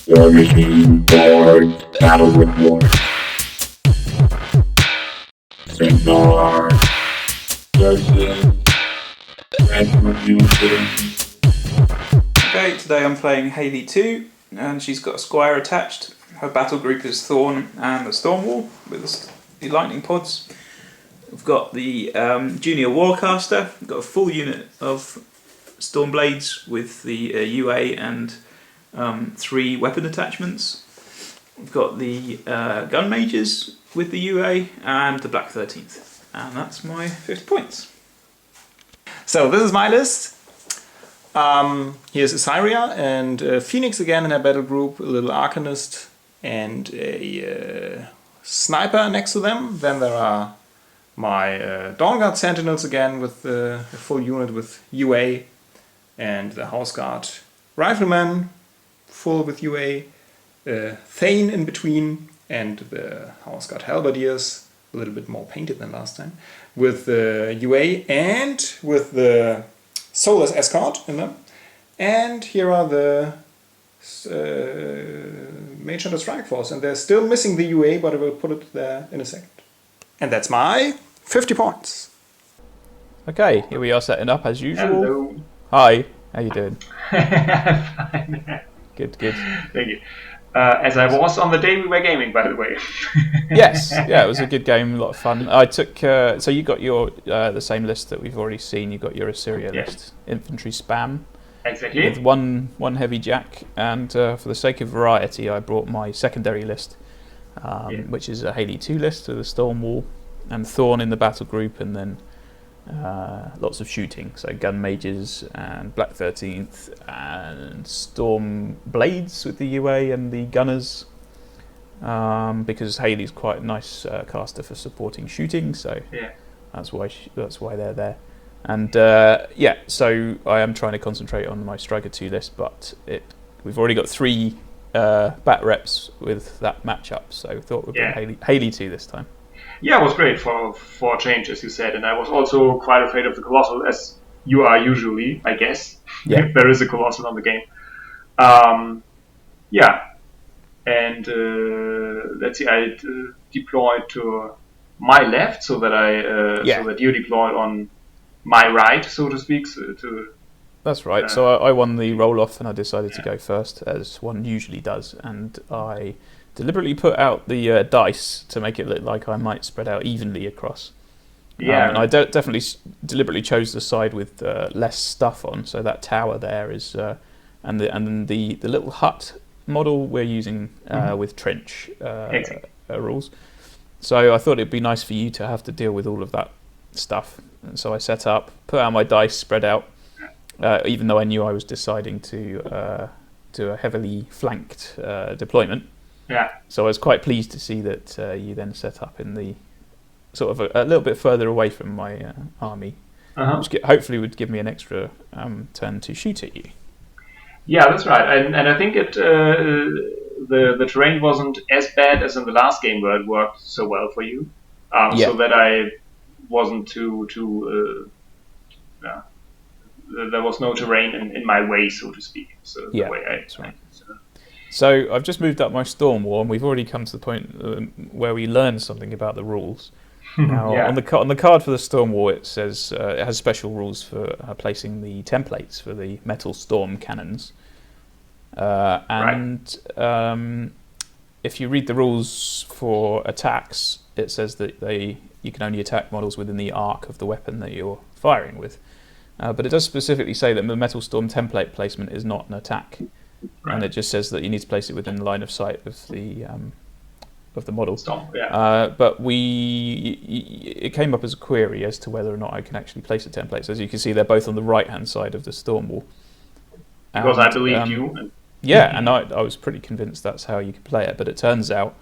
Warmachine board, battle report. Cygnar versus Retribution. Okay, today I'm playing Haley 2, and she's got a Scyrah attached. Her battle group is Thorn and the Stormwall with the lightning pods. We've got the Junior Warcaster. We've got a full unit of Stormblades with the UA and 3 weapon attachments. We've got the Gun Mages with the UA and the Black 13th. And that's my 50 points. So this is my list. Here's Issyria and Phoenix again in a battle group, a little Arcanist and a Sniper next to them. Then there are my Dawnguard Sentinels again with a full unit with UA, and the Houseguard Riflemen full with UA, Thane in between, and the Houseguard Halberdiers, a little bit more painted than last time, with the UA and with the Soulless Escort in them. And here are the Mage Hunter Strike Force, and they're still missing the UA, but I will put it there in a second. And that's my 50 points. Okay, here we are setting up as usual. Hello. Hi, how you doing? Fine. Good. Thank you. As I was on the day we were gaming, by the way. Yes, yeah, it was a good game, a lot of fun. I took, so you got your, the same list that we've already seen, you got your Issyria list. Infantry spam. Exactly. With one heavy jack, and for the sake of variety, I brought my secondary list, which is a Haley 2 list with a Stormwall and Thorn in the battle group, and then lots of shooting, so Gun Mages and Black 13th and Storm Blades with the UA and the Gunners, because Haley's quite a nice caster for supporting shooting, so that's why they're there. And so I am trying to concentrate on my Striker 2 list, but we've already got 3 bat reps with that matchup, so I thought we'd bring Haley 2 this time. Yeah, it was great for a change, as you said, and I was also quite afraid of the Colossal, as you are usually, I guess. Yeah. If there is a Colossal on the game. And let's see, I deployed to my left so that so that you deployed on my right, so to speak. That's right. So I won the roll-off, and I decided to go first, as one usually does, and I deliberately put out the dice to make it look like I might spread out evenly across. Yeah. And I definitely deliberately chose the side with less stuff on, so that tower there is, and then the little hut model we're using with trench rules. So I thought it'd be nice for you to have to deal with all of that stuff. And so I set up, put out my dice, spread out, even though I knew I was deciding to do a heavily flanked deployment. Yeah. So I was quite pleased to see that you then set up in the sort of a little bit further away from my army, which hopefully would give me an extra turn to shoot at you. Yeah, that's right. And I think the terrain wasn't as bad as in the last game where it worked so well for you. So that I wasn't too there was no terrain in my way, so to speak. So the way that's right. So I've just moved up my Stormwall, and we've already come to the point where we learn something about the rules. Now, on the card for the Stormwall, it says it has special rules for placing the templates for the metal storm cannons. If you read the rules for attacks, it says that you can only attack models within the arc of the weapon that you're firing with. But it does specifically say that the metal storm template placement is not an attack. Right. And it just says that you need to place it within the line of sight of the model. But it came up as a query as to whether or not I can actually place a template. So as you can see, they're both on the right-hand side of the Stormwall. Because I believed you. Yeah, and I was pretty convinced that's how you could play it. But it turns out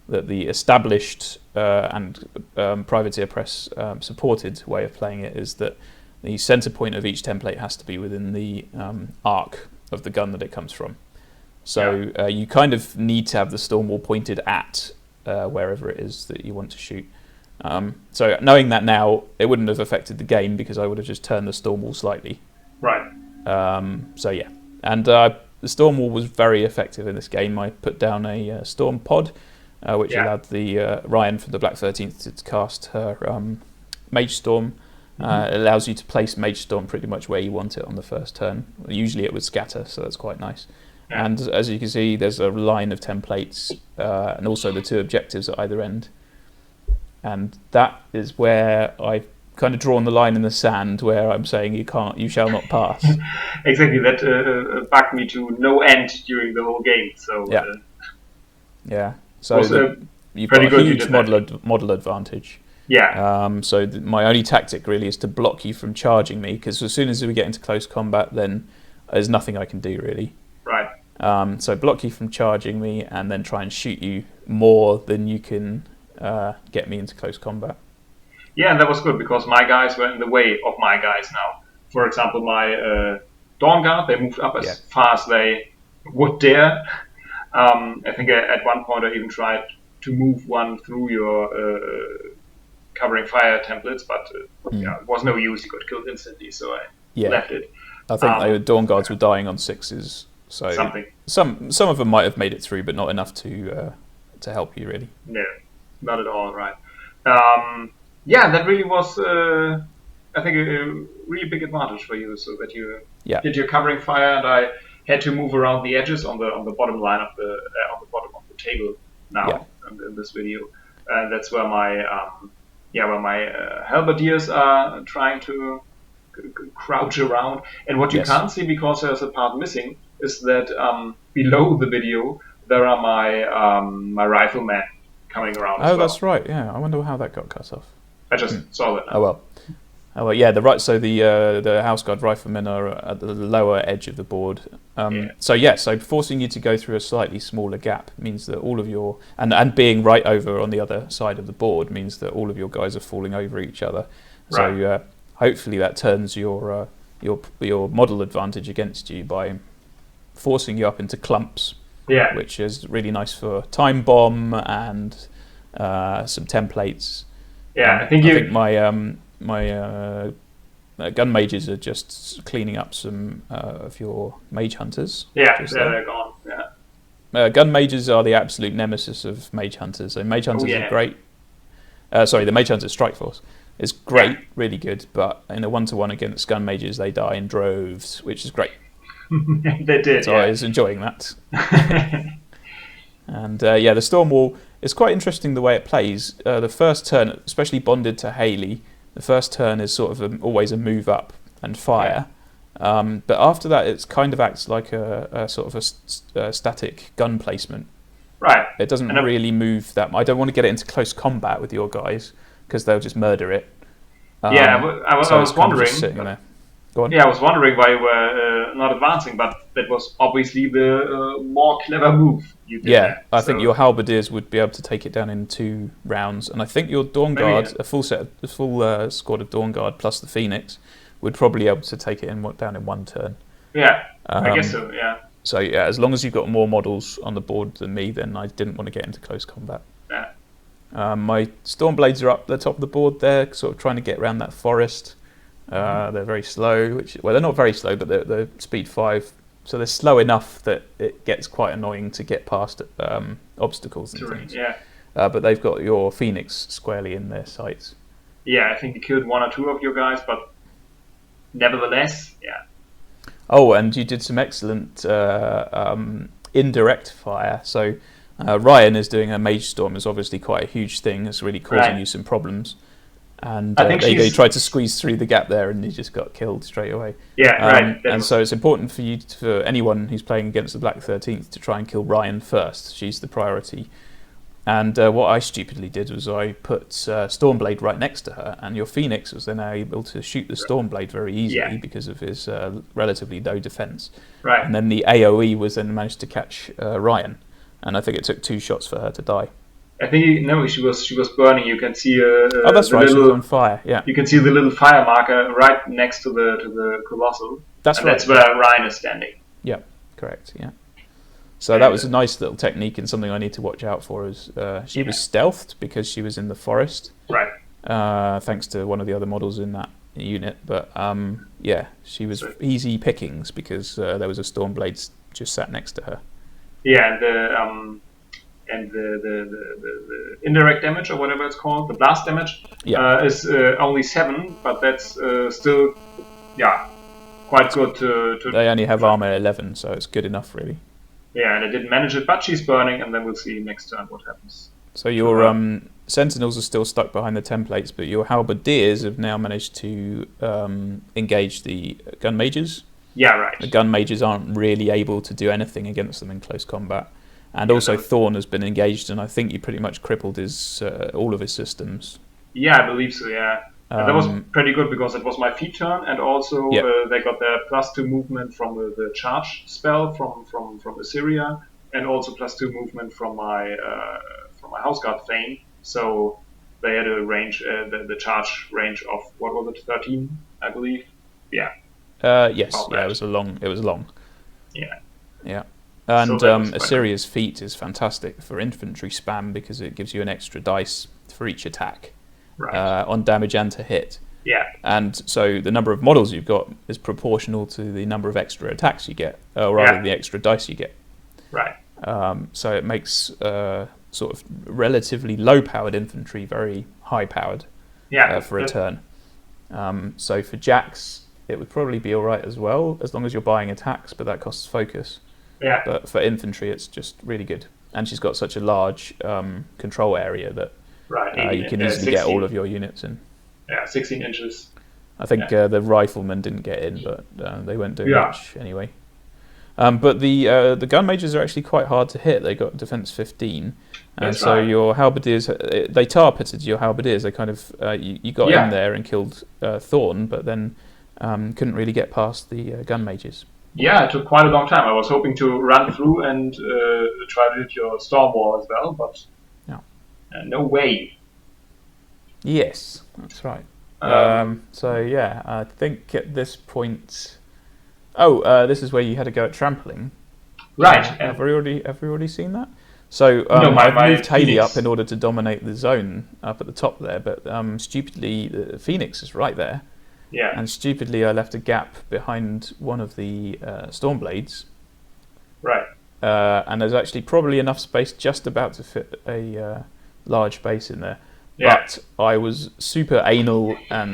that the established and Privateer Press supported way of playing it is that the center point of each template has to be within the arc of the gun that it comes from. So you kind of need to have the Stormwall pointed at wherever it is that you want to shoot. So knowing that now, it wouldn't have affected the game because I would have just turned the Stormwall slightly. Right. So yeah, and the Storm Wall was very effective in this game. I put down a Storm Pod, which allowed the Ryan from the Black 13th to cast her Mage Storm. It allows you to place Mage Storm pretty much where you want it on the first turn. Usually it would scatter, so that's quite nice. Yeah. And as you can see, there's a line of templates and also the 2 objectives at either end. And that is where I've kind of drawn the line in the sand, where I'm saying you shall not pass. Exactly, that bugged me to no end during the whole game. So yeah. So you've got a huge model advantage. Yeah. So my only tactic really is to block you from charging me, because as soon as we get into close combat, then there's nothing I can do really. Right. So block you from charging me, and then try and shoot you more than you can get me into close combat. Yeah, and that was good, because my guys were in the way of my guys now. For example, my Dawn Guard, they moved up as far as they would dare. I think at one point I even tried to move one through your covering fire templates, but it was no use. You got killed instantly, so I left it. I think the Dawn Guards were dying on 6s, so some of them might have made it through, but not enough to help you really. No, not at all. Right. That really was, I think, a really big advantage for you, so that you did your covering fire, and I had to move around the edges on the bottom line of the bottom of the table now in this video, and that's where my halberdiers are trying to crouch around. And what you can't see, because there's a part missing, is that below the video there are my riflemen coming around. Oh, that's right. Yeah, I wonder how that got cut off. I just saw that now. Oh well. Yeah, so the House Guard riflemen are at the lower edge of the board. So forcing you to go through a slightly smaller gap means that all of your and being right over on the other side of the board means that all of your guys are falling over each other. Right. So hopefully that turns your model advantage against you by forcing you up into clumps. Yeah. Which is really nice for time bomb and some templates. Yeah, I think my gun mages are just cleaning up some of your mage hunters. Yeah, they're gone. Yeah. Gun mages are the absolute nemesis of mage hunters. So mage hunters are great. The mage hunter strike force is great, really good. But in a 1-to-1 against gun mages, they die in droves, which is great. They did. So I was enjoying that. And the Storm Wall is quite interesting the way it plays. The first turn, especially bonded to Haley, the first turn is sort of always a move up and fire. But after that, it kind of acts like a sort of a static gun placement. Right. It doesn't really move that much. I don't want to get it into close combat with your guys, because they'll just murder it. I was wondering. Go on. Yeah, I was wondering why you were not advancing, but that was obviously the more clever move you did. Yeah, I think your halberdiers would be able to take it down in 2 rounds, and I think your Dawn Guard, a full squad of Dawn Guard plus the Phoenix, would probably be able to take it down in 1 turn. Yeah, I guess so. Yeah. So yeah, as long as you've got more models on the board than me, then I didn't want to get into close combat. Yeah. My Stormblades are up the top of the board there, sort of trying to get around that forest. They're very slow, they're not very slow, but they're speed 5, so they're slow enough that it gets quite annoying to get past obstacles and things. Yeah. But they've got your Phoenix squarely in their sights. Yeah, I think you killed 1 or 2 of your guys, but nevertheless, yeah. Oh, and you did some excellent indirect fire. So Ryan is doing a Mage Storm, is obviously quite a huge thing. It's really causing you some problems. And they tried to squeeze through the gap there, and he just got killed straight away. Yeah, right. And so it's important for anyone who's playing against the Black 13th to try and kill Ryan first. She's the priority. And what I stupidly did was I put Stormblade right next to her, and your Phoenix was then able to shoot the Stormblade very easily because of his relatively low defense. Right. And then the AoE was then managed to catch Ryan, and I think it took 2 shots for her to die. I think she was burning. You can see that's right. She was on fire. Yeah. You can see the little fire marker right next to the colossal. That's right. That's where Ryan is standing. Yeah, correct. Yeah. So that was a nice little technique, and something I need to watch out for. Is she was stealthed because she was in the forest. Right. Thanks to one of the other models in that unit, but yeah, she was easy pickings because there was a Stormblade just sat next to her. Yeah, and the indirect damage or whatever it's called, the blast damage, is only 7, but that's still, quite good to. They only have armor 11, so it's good enough, really. Yeah, and I didn't manage it, but she's burning, and then we'll see next turn what happens. So your Sentinels are still stuck behind the templates, but your Halberdiers have now managed to engage the Gun Mages. Yeah, right. The Gun Mages aren't really able to do anything against them in close combat. And also Thorn has been engaged, and I think you pretty much crippled his all of his systems. Yeah, I believe so, yeah. And that was pretty good because it was my feet turn, and also they got their +2 movement from the charge spell from Issyria, and also +2 movement from my House Guard Thane. So they had a range, the charge range of, what was it, 13, I believe? Yeah. Yes, it was long. Yeah. Yeah. And So Assyria's feat is fantastic for infantry spam because it gives you an extra dice for each attack. Right. On damage and to hit. Yeah. And so the number of models you've got is proportional to the number of extra attacks you get, or rather the extra dice you get. Right. So it makes sort of relatively low-powered infantry very high-powered for a turn. So for Jax, it would probably be all right as well, as long as you're buying attacks, but that costs focus. Yeah. But for infantry, it's just really good. And she's got such a large control area that you can easily get all of your units in. Yeah, 16 inches. I think the riflemen didn't get in, but they weren't doing much anyway. But the gun mages are actually quite hard to hit. They got defense 15, and so your halberdiers they tar pitted your halberdiers. They kind of you got in there and killed Thorn, but then couldn't really get past the gun mages. Yeah, it took quite a long time. I was hoping to run through and try to hit your storm wall as well, but no way. Yes, that's right. So yeah, I think at this point. This is where you had to go at trampling. Right. Have we already seen that? So no, I've moved Haley up in order to dominate the zone up at the top there, but stupidly the Phoenix is right there. Yeah. And stupidly I left a gap behind one of the Stormblades. Right. And there's actually probably enough space just about to fit a large base in there. Yeah. But I was super anal and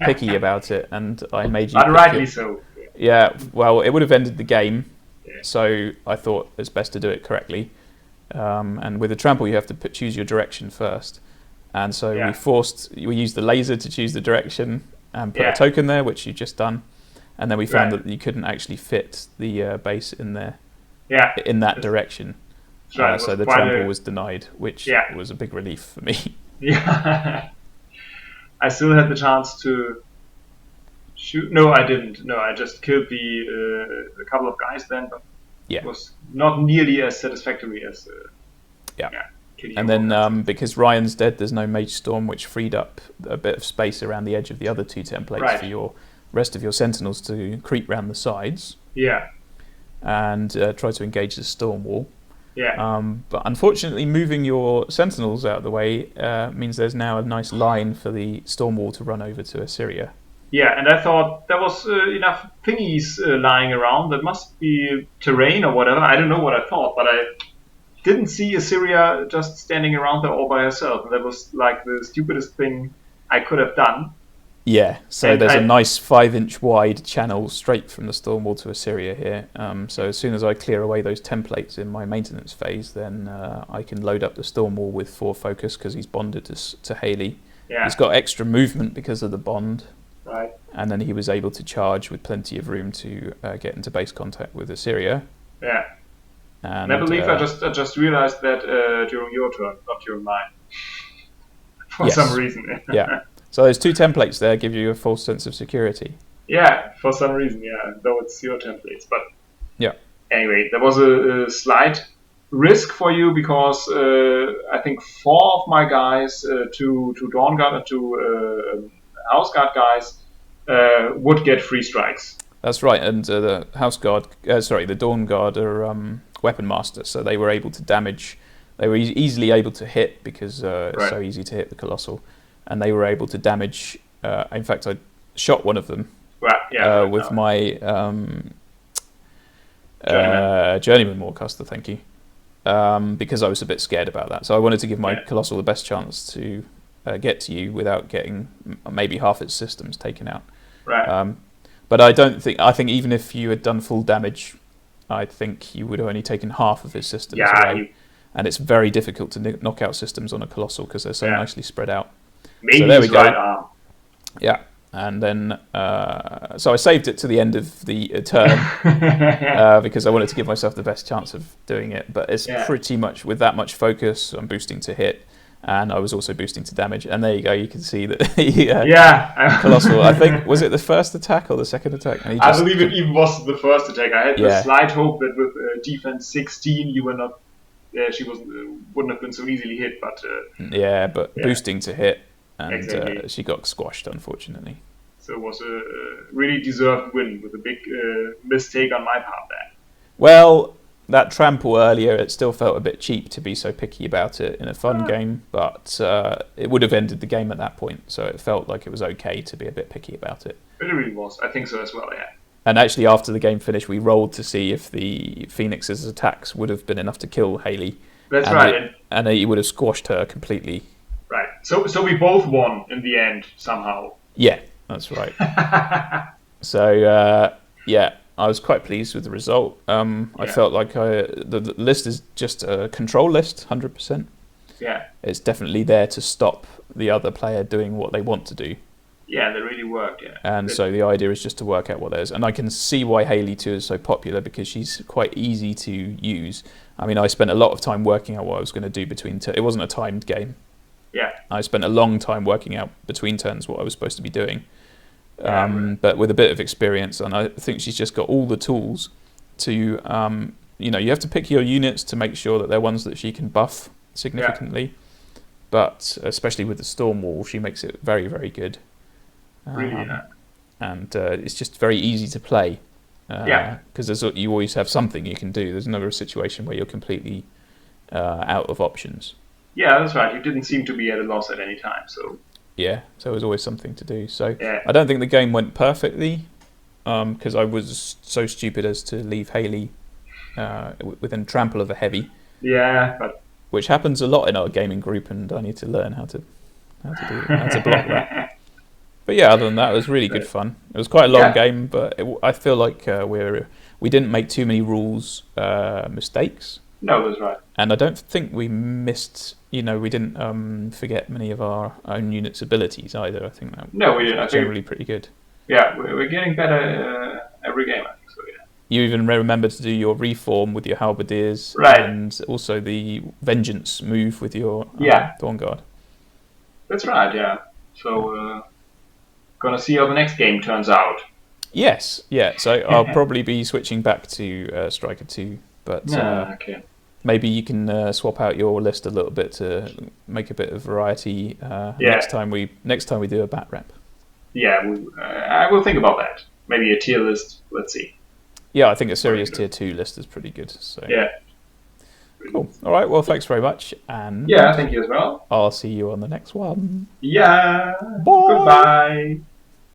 picky about it, and I made you. But rightly so. Yeah, well, it would have ended the game, so I thought it's best to do it correctly. And with a trample, you have to choose your direction first. And so we used the laser to choose the direction and put a token there, which you've just done. And then we found that you couldn't actually fit the base in there, in that direction. Right. So the trample was denied, which was a big relief for me. Yeah. I still had the chance to shoot. No, I didn't. No, I just killed a couple of guys then, but it was not nearly as satisfactory as killing. And then because Ryan's dead, there's no Mage Storm, which freed up a bit of space around the edge of the other two templates for your rest of your Sentinels to creep round the sides. Yeah. And try to engage the Storm Wall. Yeah. But unfortunately, moving your Sentinels out of the way means there's now a nice line for the Storm Wall to run over to Issyria. Yeah, and I thought there was enough thingies lying around. That must be terrain or whatever. I don't know what I thought, but I didn't see Issyria just standing around there all by herself. And that was like the stupidest thing I could have done. Yeah, so there's a nice 5-inch wide channel straight from the storm wall to Issyria here. So as soon as I clear away those templates in my maintenance phase, then I can load up the storm wall with 4 focus because he's bonded to Haley. Yeah. He's got extra movement because of the bond. Right. And then he was able to charge with plenty of room to get into base contact with Issyria. Yeah. And I believe I just realized that during your turn, not during mine. For some reason. Yeah. So those 2 templates there give you a false sense of security. Yeah, for some reason, though it's your templates. But anyway, there was a slight risk for you because I think 4 of my guys, 2 Dawn Guard and 2 House Guard guys, would get 3 strikes. That's right, and the House Guard, the Dawn Guard are Weapon Master, so they were able to damage. They were easily able to hit because it's so easy to hit the Colossal. And they were able to damage. In fact, I shot one of them with my Journeyman Warcaster, thank you. Because I was a bit scared about that. So I wanted to give my Colossal the best chance to get to you without getting maybe half its systems taken out. Right. But I think even if you had done full damage, I think you would have only taken half of his systems away. And it's very difficult to knock out systems on a Colossal because they're so nicely spread out. Maybe so there we go. Right arm. Yeah. And then, so I saved it to the end of the turn because I wanted to give myself the best chance of doing it. But it's pretty much with that much focus. I'm boosting to hit, and I was also boosting to damage. And there you go. You can see that Colossal. I think was it the first attack or the second attack? And I believe it even was the first attack. I had the slight hope that with defense 16, you were not. She wouldn't have been so easily hit. But boosting to hit. And she got squashed, unfortunately. So it was a really deserved win with a big mistake on my part there. Well, that trample earlier, it still felt a bit cheap to be so picky about it in a fun game, but it would have ended the game at that point, so it felt like it was okay to be a bit picky about it. It really was. I think so as well, yeah. And actually, after the game finished, we rolled to see if the Phoenix's attacks would have been enough to kill Hayley. That's right. And he would have squashed her completely. Right. So we both won in the end somehow. Yeah, that's right. So I was quite pleased with the result. I felt like the list is just a control list, 100%. Yeah. It's definitely there to stop the other player doing what they want to do. Yeah, they really worked. Yeah. And so the idea is just to work out what there is, and I can see why Hayley 2 is so popular because she's quite easy to use. I mean, I spent a lot of time working out what I was going to do between. It wasn't a timed game. Yeah. I spent a long time working out between turns what I was supposed to be doing. But with a bit of experience, and I think she's just got all the tools to, you have to pick your units to make sure that they're ones that she can buff significantly. Yeah. But especially with the Storm Wall, she makes it very, very good. Really, and it's just very easy to play. Because you always have something you can do. There's never a situation where you're completely out of options. Yeah, that's right. You didn't seem to be at a loss at any time, so... Yeah, so there was always something to do. So I don't think the game went perfectly, because I was so stupid as to leave Hayley within trample of a heavy. Yeah, but... Which happens a lot in our gaming group, and I need to learn how to block that. But yeah, other than that, it was really good fun. It was quite a long game, but I feel like we didn't make too many rules mistakes. No, that's right. And I don't think we missed, we didn't forget many of our own units' abilities either. I think that we didn't. was generally pretty good. Yeah, we're getting better every game, I think so, yeah. You even remember to do your reform with your halberdiers, right. And also the vengeance move with your Dawn Guard. That's right, yeah. So, gonna see how the next game turns out. Yes, yeah. So I'll probably be switching back to Striker 2. But maybe you can swap out your list a little bit to make a bit of variety next time we do a bat rep. Yeah, I will think about that. Maybe a tier list. Let's see. Yeah, I think a serious tier 2 list is pretty good. So yeah. Cool. All right. Well, thanks very much, and thank you as well. I'll see you on the next one. Yeah. Bye. Goodbye.